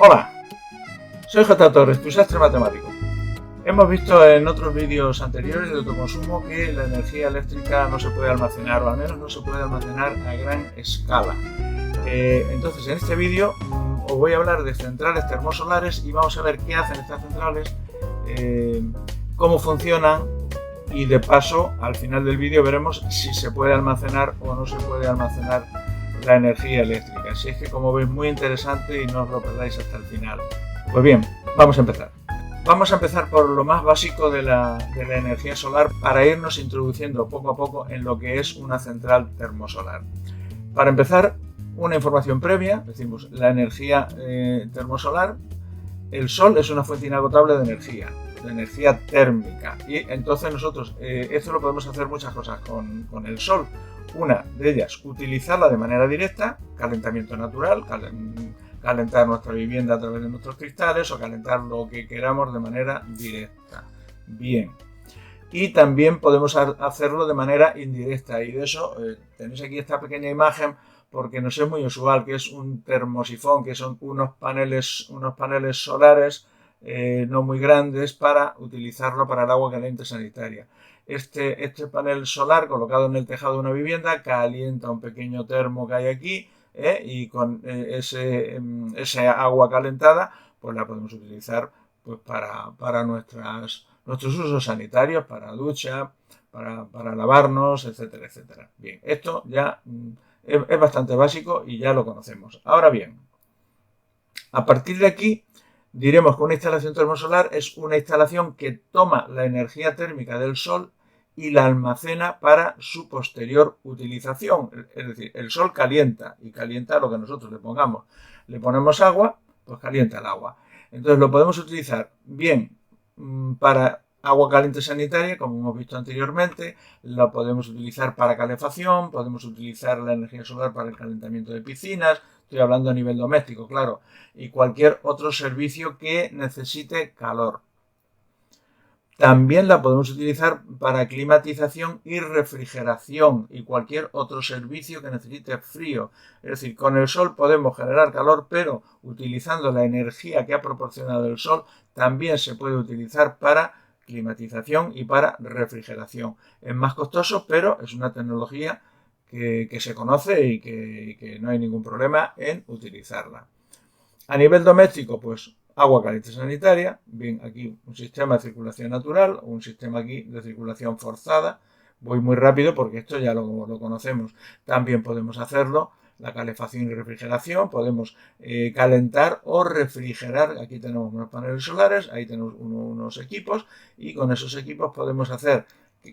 Hola, soy J. Torres, tu sastre matemático. Hemos visto en otros vídeos anteriores de autoconsumo que la energía eléctrica no se puede almacenar, o al menos no se puede almacenar a gran escala. Entonces, en este vídeo os voy a hablar de centrales termosolares y vamos a ver qué hacen estas centrales, cómo funcionan y de paso, al final del vídeo veremos si se puede almacenar o no se puede almacenar la energía eléctrica. Así es que, como veis, muy interesante y no os lo perdáis hasta el final. Pues bien, vamos a empezar. Vamos a empezar por lo más básico de la energía solar para irnos introduciendo poco a poco en lo que es una central termosolar. Para empezar, una información previa, decimos la energía termosolar. El sol es una fuente inagotable de energía térmica, y entonces nosotros esto lo podemos hacer muchas cosas con el sol. Una de ellas, utilizarla de manera directa, calentamiento natural, calentar nuestra vivienda a través de nuestros cristales o calentar lo que queramos de manera directa. Bien. Y también podemos hacerlo de manera indirecta, y de eso tenéis aquí esta pequeña imagen porque nos es muy usual, que es un termosifón, que son unos paneles solares no muy grandes para utilizarlo para el agua caliente sanitaria. Este panel solar colocado en el tejado de una vivienda calienta un pequeño termo que hay aquí, y con esa agua calentada pues la podemos utilizar pues para nuestros usos sanitarios, para ducha, para lavarnos, etcétera, etcétera. Bien, esto ya es bastante básico y ya lo conocemos. Ahora bien, a partir de aquí diremos que una instalación termosolar es una instalación que toma la energía térmica del sol y la almacena para su posterior utilización. Es decir, el sol calienta y calienta lo que nosotros le pongamos. Le ponemos agua, pues calienta el agua. Entonces lo podemos utilizar bien para agua caliente sanitaria, como hemos visto anteriormente, la podemos utilizar para calefacción, podemos utilizar la energía solar para el calentamiento de piscinas, estoy hablando a nivel doméstico, claro, y cualquier otro servicio que necesite calor. También la podemos utilizar para climatización y refrigeración y cualquier otro servicio que necesite frío. Es decir, con el sol podemos generar calor, pero utilizando la energía que ha proporcionado el sol también se puede utilizar para climatización y para refrigeración. Es más costoso, pero es una tecnología que se conoce y que no hay ningún problema en utilizarla. A nivel doméstico, pues agua caliente sanitaria, bien, aquí un sistema de circulación natural, un sistema aquí de circulación forzada. Voy muy rápido porque esto ya lo conocemos. También podemos hacerlo, la calefacción y refrigeración, podemos calentar o refrigerar. Aquí tenemos unos paneles solares, ahí tenemos unos equipos, y con esos equipos podemos hacer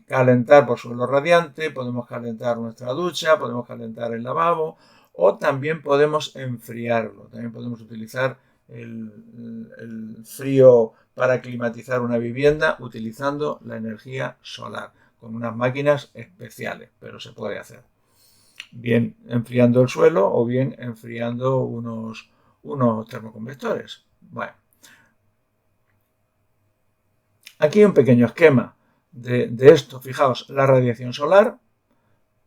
calentar por suelo radiante, podemos calentar nuestra ducha, podemos calentar el lavabo, o también podemos enfriarlo. También podemos utilizar el frío para climatizar una vivienda utilizando la energía solar, con unas máquinas especiales, pero se puede hacer. Bien enfriando el suelo o bien enfriando unos termoconvectores. Bueno. Aquí hay un pequeño esquema de esto. Fijaos, la radiación solar,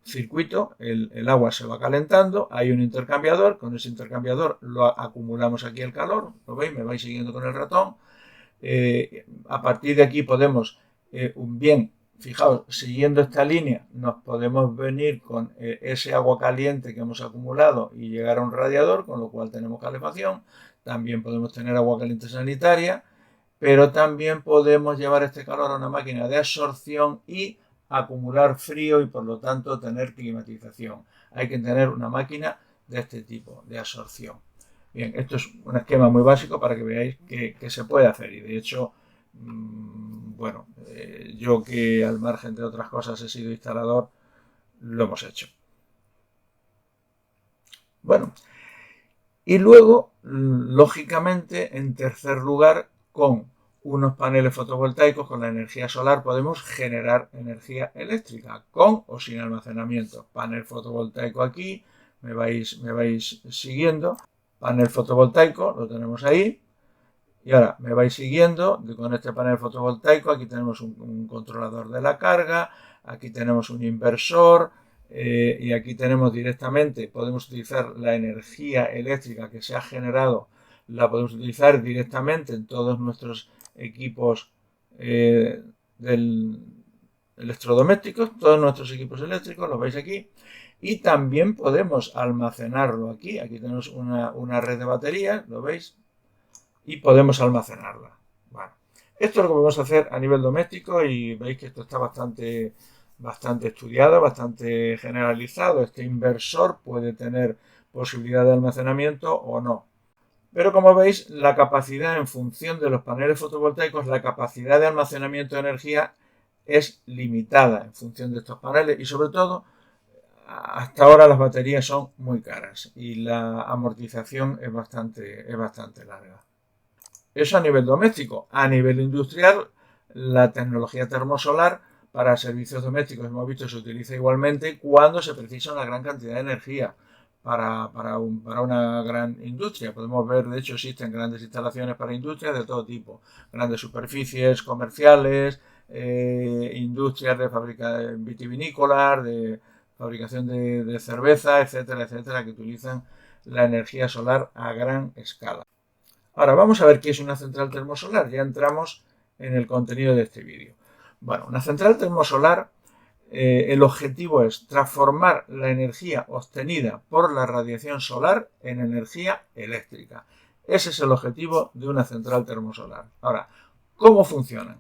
circuito, el agua se va calentando, hay un intercambiador, con ese intercambiador lo acumulamos aquí el calor, ¿lo veis? Me vais siguiendo con el ratón. A partir de aquí podemos, bien, fijaos, siguiendo esta línea, nos podemos venir con ese agua caliente que hemos acumulado y llegar a un radiador, con lo cual tenemos calefacción. También podemos tener agua caliente sanitaria, pero también podemos llevar este calor a una máquina de absorción y acumular frío y por lo tanto tener climatización. Hay que tener una máquina de este tipo, de absorción. Bien, esto es un esquema muy básico para que veáis que se puede hacer, y de hecho, bueno, yo que al margen de otras cosas he sido instalador, lo hemos hecho. Bueno, y luego, lógicamente, en tercer lugar, con unos paneles fotovoltaicos con la energía solar podemos generar energía eléctrica, con o sin almacenamiento. Panel fotovoltaico aquí, me vais siguiendo. Panel fotovoltaico, lo tenemos ahí. Y ahora me vais siguiendo con este panel fotovoltaico. Aquí tenemos un controlador de la carga, aquí tenemos un inversor y aquí tenemos directamente, podemos utilizar la energía eléctrica que se ha generado, la podemos utilizar directamente en todos nuestros equipos electrodomésticos, todos nuestros equipos eléctricos, lo veis aquí. Y también podemos almacenarlo aquí. Aquí tenemos una red de baterías, ¿lo veis? Y podemos almacenarla. Bueno, esto es lo que podemos hacer a nivel doméstico y veis que esto está bastante estudiado, bastante generalizado. Este inversor puede tener posibilidad de almacenamiento o no. Pero como veis, la capacidad en función de los paneles fotovoltaicos, la capacidad de almacenamiento de energía es limitada en función de estos paneles y sobre todo hasta ahora las baterías son muy caras y la amortización es bastante larga. Eso a nivel doméstico. A nivel industrial, la tecnología termosolar para servicios domésticos, hemos visto, se utiliza igualmente cuando se precisa una gran cantidad de energía para una gran industria. Podemos ver, de hecho, existen grandes instalaciones para industrias de todo tipo. Grandes superficies comerciales, industrias de fábrica vitivinícolas, de fabricación de cerveza, etcétera, etcétera, que utilizan la energía solar a gran escala. Ahora vamos a ver qué es una central termosolar. Ya entramos en el contenido de este vídeo. Bueno, una central termosolar, el objetivo es transformar la energía obtenida por la radiación solar en energía eléctrica. Ese es el objetivo de una central termosolar. Ahora, ¿cómo funcionan?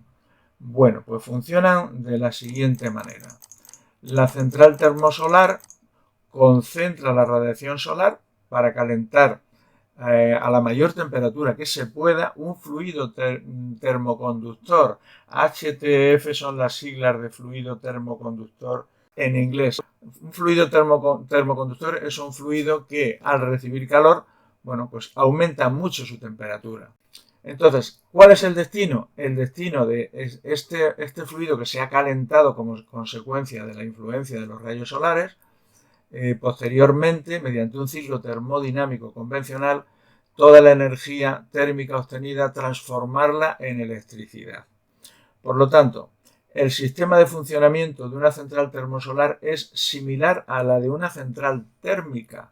Bueno, pues funcionan de la siguiente manera. La central termosolar concentra la radiación solar para calentar a la mayor temperatura que se pueda un fluido termoconductor. HTF son las siglas de fluido termoconductor en inglés. Un fluido termoconductor es un fluido que al recibir calor, bueno, pues aumenta mucho su temperatura. Entonces, ¿cuál es el destino? El destino de este fluido que se ha calentado como consecuencia de la influencia de los rayos solares, posteriormente, mediante un ciclo termodinámico convencional, toda la energía térmica obtenida transformarla en electricidad. Por lo tanto, el sistema de funcionamiento de una central termosolar es similar a la de una central térmica,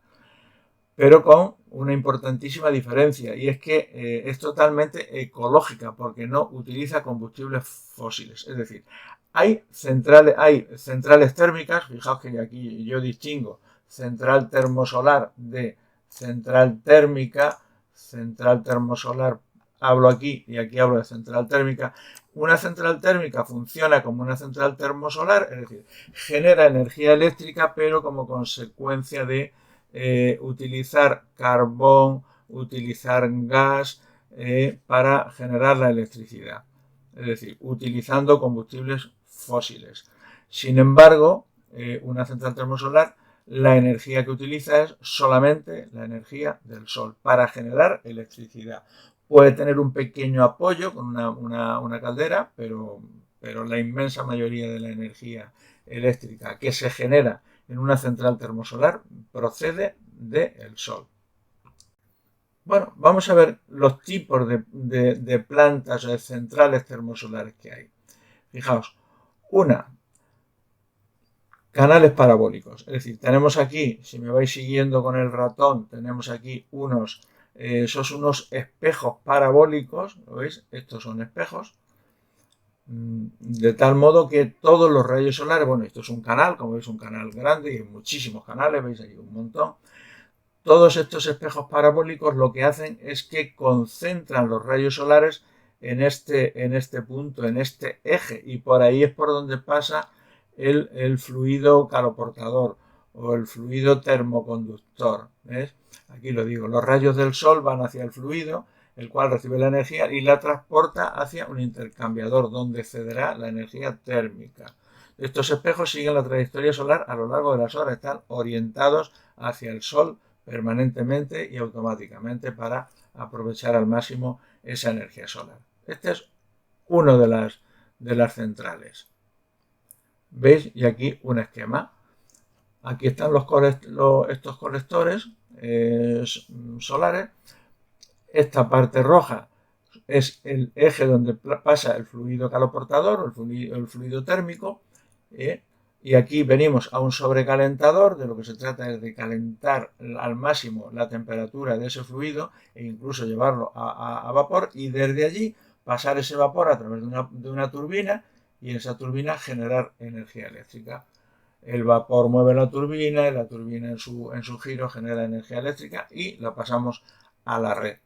pero con una importantísima diferencia, y es que es totalmente ecológica porque no utiliza combustibles fósiles. Es decir, hay centrales térmicas, fijaos que aquí yo distingo central termosolar de central térmica. Central termosolar hablo aquí y aquí hablo de central térmica. Una central térmica funciona como una central termosolar, es decir, genera energía eléctrica, pero como consecuencia de utilizar carbón, utilizar gas para generar la electricidad. Es decir, utilizando combustibles fósiles. Sin embargo, una central termosolar, la energía que utiliza es solamente la energía del sol para generar electricidad. Puede tener un pequeño apoyo con una caldera, pero la inmensa mayoría de la energía eléctrica que se genera en una central termosolar procede del sol. Bueno, vamos a ver los tipos de plantas o de centrales termosolares que hay. Fijaos, canales parabólicos. Es decir, tenemos aquí, si me vais siguiendo con el ratón, tenemos aquí unos espejos parabólicos, ¿lo veis? Estos son espejos. De tal modo que todos los rayos solares, bueno, esto es un canal, como veis, un canal grande y hay muchísimos canales, veis aquí un montón. Todos estos espejos parabólicos lo que hacen es que concentran los rayos solares en este punto, en este eje, y por ahí es por donde pasa el fluido caloportador o el fluido termoconductor. ¿Ves? Aquí lo digo, los rayos del sol van hacia el fluido, el cual recibe la energía y la transporta hacia un intercambiador donde cederá la energía térmica. Estos espejos siguen la trayectoria solar a lo largo de las horas, están orientados hacia el sol permanentemente y automáticamente para aprovechar al máximo esa energía solar. Este es uno de las centrales. ¿Veis? Y aquí un esquema. Aquí están estos colectores solares. Esta parte roja es el eje donde pasa el fluido caloportador o el fluido térmico, y aquí venimos a un sobrecalentador. De lo que se trata es de calentar al máximo la temperatura de ese fluido e incluso llevarlo a vapor, y desde allí pasar ese vapor a través de una turbina, y en esa turbina generar energía eléctrica. El vapor mueve la turbina y la turbina en su giro genera energía eléctrica y la pasamos a la red.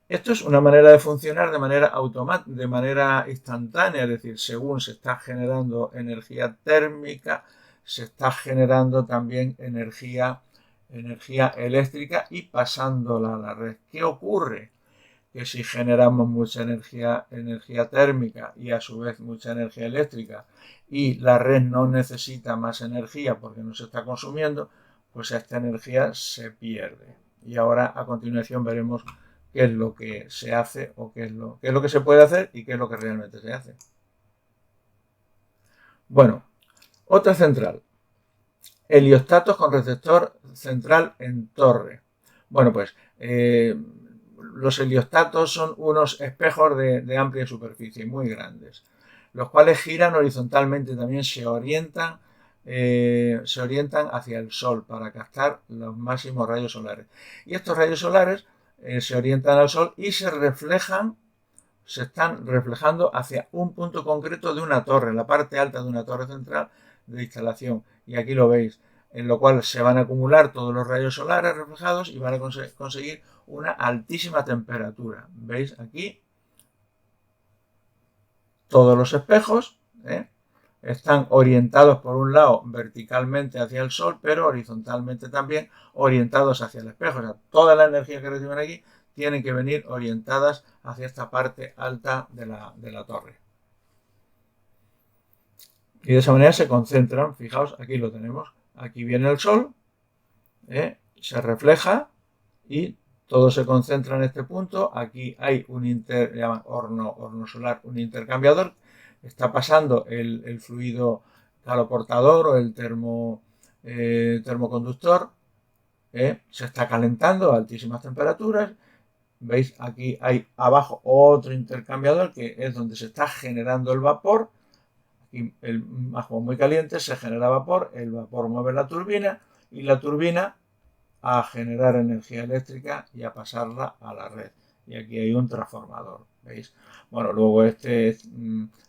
Esto es una manera de funcionar de manera automática, de manera instantánea, es decir, según se está generando energía térmica, se está generando también energía eléctrica y pasándola a la red. ¿Qué ocurre? Que si generamos mucha energía térmica y a su vez mucha energía eléctrica, y la red no necesita más energía porque no se está consumiendo, pues esta energía se pierde. Y ahora a continuación veremos qué es lo que se hace, o qué es lo que se puede hacer y qué es lo que realmente se hace. Bueno, otra central. Heliostatos con receptor central en torre. Bueno, pues los heliostatos son unos espejos de amplia superficie, muy grandes, los cuales giran horizontalmente, también se orientan hacia el Sol para captar los máximos rayos solares. Y estos rayos solares se orientan al Sol y se están reflejando hacia un punto concreto de una torre, la parte alta de una torre central de instalación. Y aquí lo veis, en lo cual se van a acumular todos los rayos solares reflejados y van a conseguir una altísima temperatura. ¿Veis aquí? Todos los espejos están orientados por un lado verticalmente hacia el Sol, pero horizontalmente también orientados hacia el espejo. O sea, toda la energía que reciben aquí tienen que venir orientadas hacia esta parte alta de la torre. Y de esa manera se concentran. Fijaos, aquí lo tenemos. Aquí viene el Sol, se refleja y todo se concentra en este punto. Aquí hay un horno solar, un intercambiador. Está pasando el fluido caloportador o el termoconductor. Se está calentando a altísimas temperaturas. ¿Veis? Aquí hay abajo otro intercambiador que es donde se está generando el vapor. Aquí el agua muy caliente, se genera vapor, el vapor mueve la turbina y la turbina a generar energía eléctrica y a pasarla a la red. Y aquí hay un transformador, ¿veis? Bueno, luego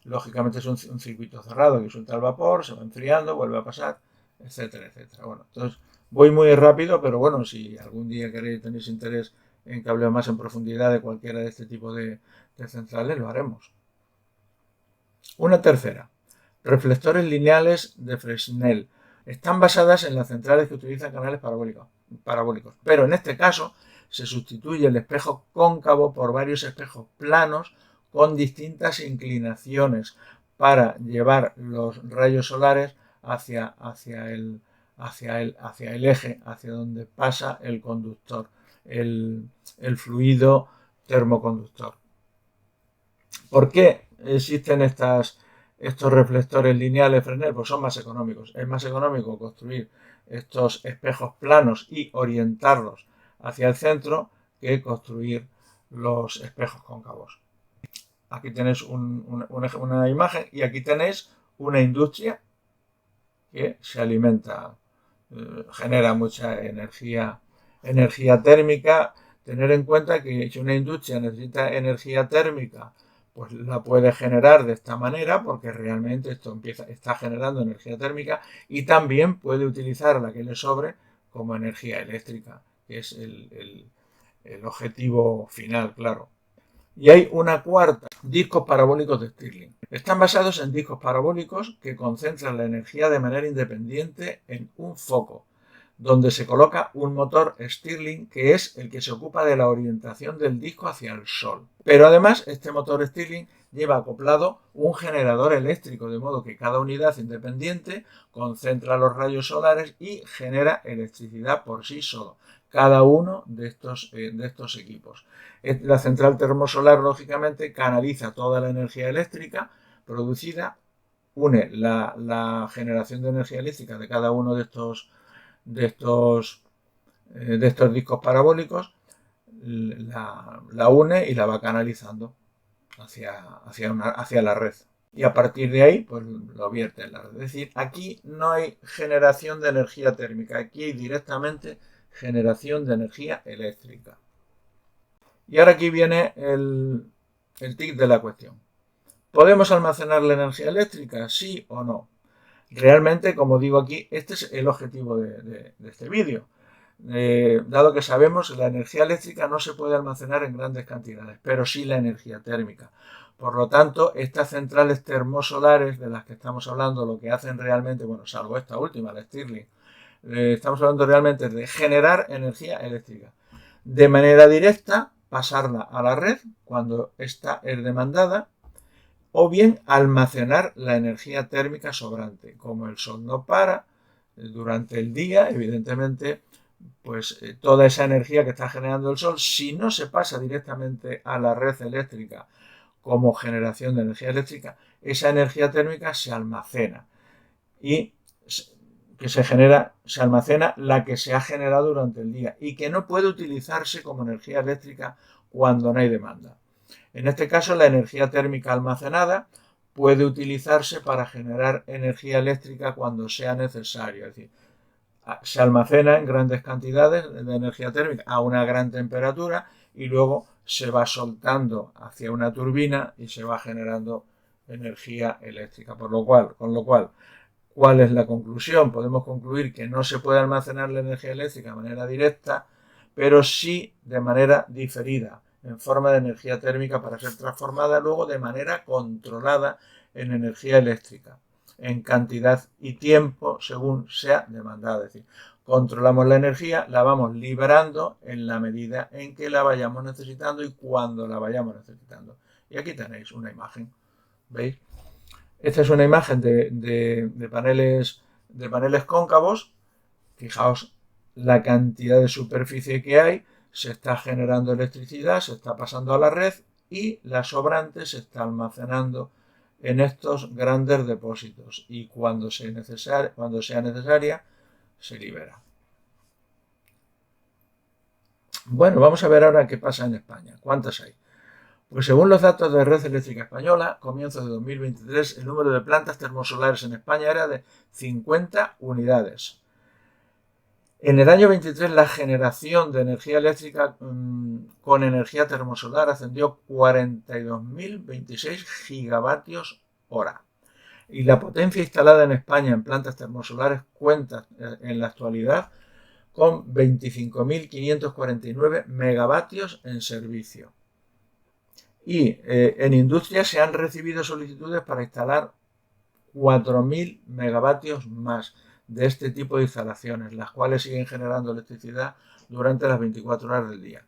lógicamente es un circuito cerrado que suelta el vapor, se va enfriando, vuelve a pasar, etcétera, etcétera. Bueno, entonces voy muy rápido, pero bueno, si algún día tenéis interés en que hable más en profundidad de cualquiera de este tipo de centrales, lo haremos. Una tercera. Reflectores lineales de Fresnel. Están basadas en las centrales que utilizan canales parabólicos, pero en este caso se sustituye el espejo cóncavo por varios espejos planos con distintas inclinaciones para llevar los rayos solares hacia el eje, hacia donde pasa el conductor, el fluido termoconductor. ¿Por qué existen estos reflectores lineales Fresnel? Pues son más económicos. Es más económico construir estos espejos planos y orientarlos hacia el centro que construir los espejos cóncavos. Aquí tenéis una imagen y aquí tenéis una industria que se alimenta, genera mucha energía térmica. Tener en cuenta que si una industria necesita energía térmica, pues la puede generar de esta manera, porque realmente esto está generando energía térmica, y también puede utilizar la que le sobre como energía eléctrica, que es el objetivo final, claro. Y hay una cuarta, discos parabólicos de Stirling. Están basados en discos parabólicos que concentran la energía de manera independiente en un foco, donde se coloca un motor Stirling que es el que se ocupa de la orientación del disco hacia el Sol. Pero además este motor Stirling lleva acoplado un generador eléctrico, de modo que cada unidad independiente concentra los rayos solares y genera electricidad por sí solo, cada uno de estos equipos. La central termosolar, lógicamente, canaliza toda la energía eléctrica producida, une la generación de energía eléctrica de cada uno de estos discos parabólicos, la une y la va canalizando hacia la red. Y a partir de ahí, pues lo vierte en la red. Es decir, aquí no hay generación de energía térmica, aquí hay directamente generación de energía eléctrica. Y ahora aquí viene el tic de la cuestión. ¿Podemos almacenar la energía eléctrica? ¿Sí o no? Realmente, como digo aquí, este es el objetivo de este vídeo. Dado que sabemos que la energía eléctrica no se puede almacenar en grandes cantidades, pero sí la energía térmica. Por lo tanto, estas centrales termosolares de las que estamos hablando, lo que hacen realmente, bueno, salvo esta última, la Stirling, estamos hablando realmente de generar energía eléctrica. De manera directa, pasarla a la red cuando esta es demandada, o bien almacenar la energía térmica sobrante. Como el sol no para durante el día, evidentemente, pues toda esa energía que está generando el sol, si no se pasa directamente a la red eléctrica como generación de energía eléctrica, esa energía térmica se almacena y que se almacena la que se ha generado durante el día y que no puede utilizarse como energía eléctrica cuando no hay demanda. En este caso, la energía térmica almacenada puede utilizarse para generar energía eléctrica cuando sea necesario. Es decir, se almacena en grandes cantidades de energía térmica a una gran temperatura y luego se va soltando hacia una turbina y se va generando energía eléctrica. Con lo cual, ¿cuál es la conclusión? Podemos concluir que no se puede almacenar la energía eléctrica de manera directa, pero sí de manera diferida, en forma de energía térmica para ser transformada luego de manera controlada en energía eléctrica, en cantidad y tiempo según sea demandada. Es decir, controlamos la energía, la vamos liberando en la medida en que la vayamos necesitando y cuando la vayamos necesitando. Y aquí tenéis una imagen, ¿veis? Esta es una imagen de paneles cóncavos. Fijaos la cantidad de superficie que hay, se está generando electricidad, se está pasando a la red y la sobrante se está almacenando en estos grandes depósitos y cuando sea necesaria se libera. Bueno, vamos a ver ahora qué pasa en España. ¿Cuántas hay? Pues según los datos de Red Eléctrica Española, comienzo de 2023, el número de plantas termosolares en España era de 50 unidades. En el año 23 la generación de energía eléctrica con energía termosolar ascendió 42.026 gigavatios hora. Y la potencia instalada en España en plantas termosolares cuenta en la actualidad con 25.549 megavatios en servicio. Y en industria se han recibido solicitudes para instalar 4.000 megavatios más de este tipo de instalaciones, las cuales siguen generando electricidad durante las 24 horas del día.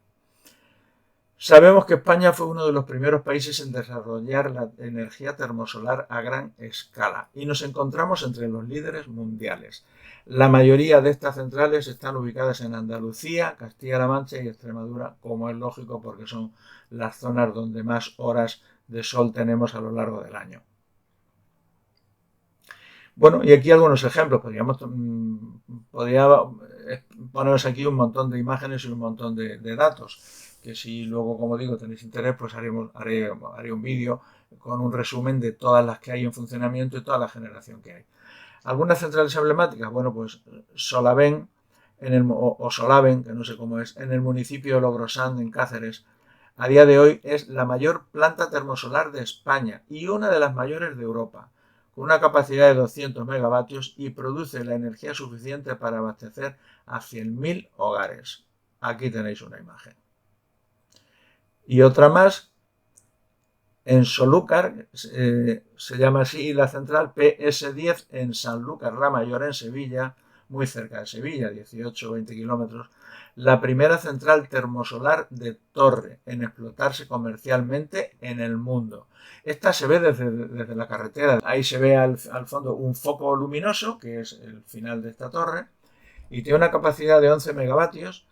Sabemos que España fue uno de los primeros países en desarrollar la energía termosolar a gran escala y nos encontramos entre los líderes mundiales. La mayoría de estas centrales están ubicadas en Andalucía, Castilla-La Mancha y Extremadura, como es lógico porque son las zonas donde más horas de sol tenemos a lo largo del año. Bueno, y aquí algunos ejemplos. Podría poneros aquí un montón de imágenes y un montón de datos, que si luego, como digo, tenéis interés, pues haré un vídeo con un resumen de todas las que hay en funcionamiento y toda la generación que hay. Algunas centrales emblemáticas, bueno, pues Solaven, o Solaven, que no sé cómo es, en el municipio de Logrosán, en Cáceres, a día de hoy es la mayor planta termosolar de España y una de las mayores de Europa, con una capacidad de 200 megavatios y produce la energía suficiente para abastecer a 100.000 hogares. Aquí tenéis una imagen. Y otra más, en Solúcar, se llama así la central PS10 en Sanlúcar la Mayor, en Sevilla, muy cerca de Sevilla, 18 o 20 kilómetros, la primera central termosolar de torre en explotarse comercialmente en el mundo. Esta se ve desde la carretera. Ahí se ve al fondo un foco luminoso, que es el final de esta torre, y tiene una capacidad de 11 megavatios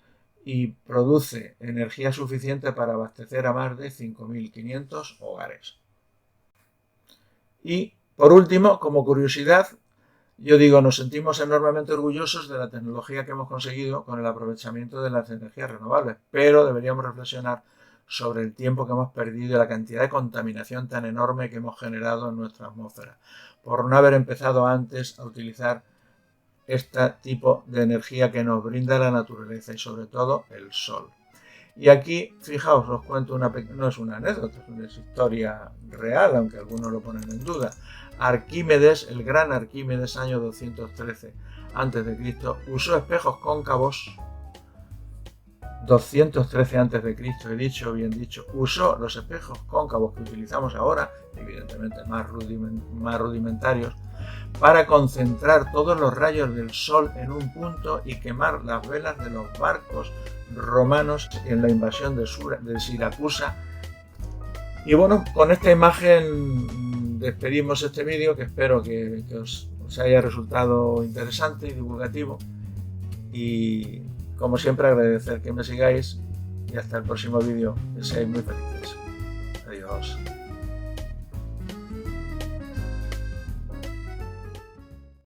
y produce energía suficiente para abastecer a más de 5.500 hogares. Y, por último, como curiosidad, Yo digo, nos sentimos enormemente orgullosos de la tecnología que hemos conseguido con el aprovechamiento de las energías renovables, pero deberíamos reflexionar sobre el tiempo que hemos perdido y la cantidad de contaminación tan enorme que hemos generado en nuestra atmósfera, por no haber empezado antes a utilizar este tipo de energía que nos brinda la naturaleza y sobre todo el sol. Y aquí, fijaos, os cuento no es una anécdota, es una historia real, aunque algunos lo ponen en duda. Arquímedes, el gran Arquímedes, año 213 a.C., usó espejos cóncavos. 213 a.C., he dicho, bien dicho, usó los espejos cóncavos que utilizamos ahora, evidentemente más rudimentarios, para concentrar todos los rayos del sol en un punto y quemar las velas de los barcos romanos en la invasión de Siracusa. Y bueno, con esta imagen despedimos este vídeo, que espero que os haya resultado interesante y divulgativo. Y como siempre, agradecer que me sigáis y hasta el próximo vídeo. Que seáis muy felices. Adiós.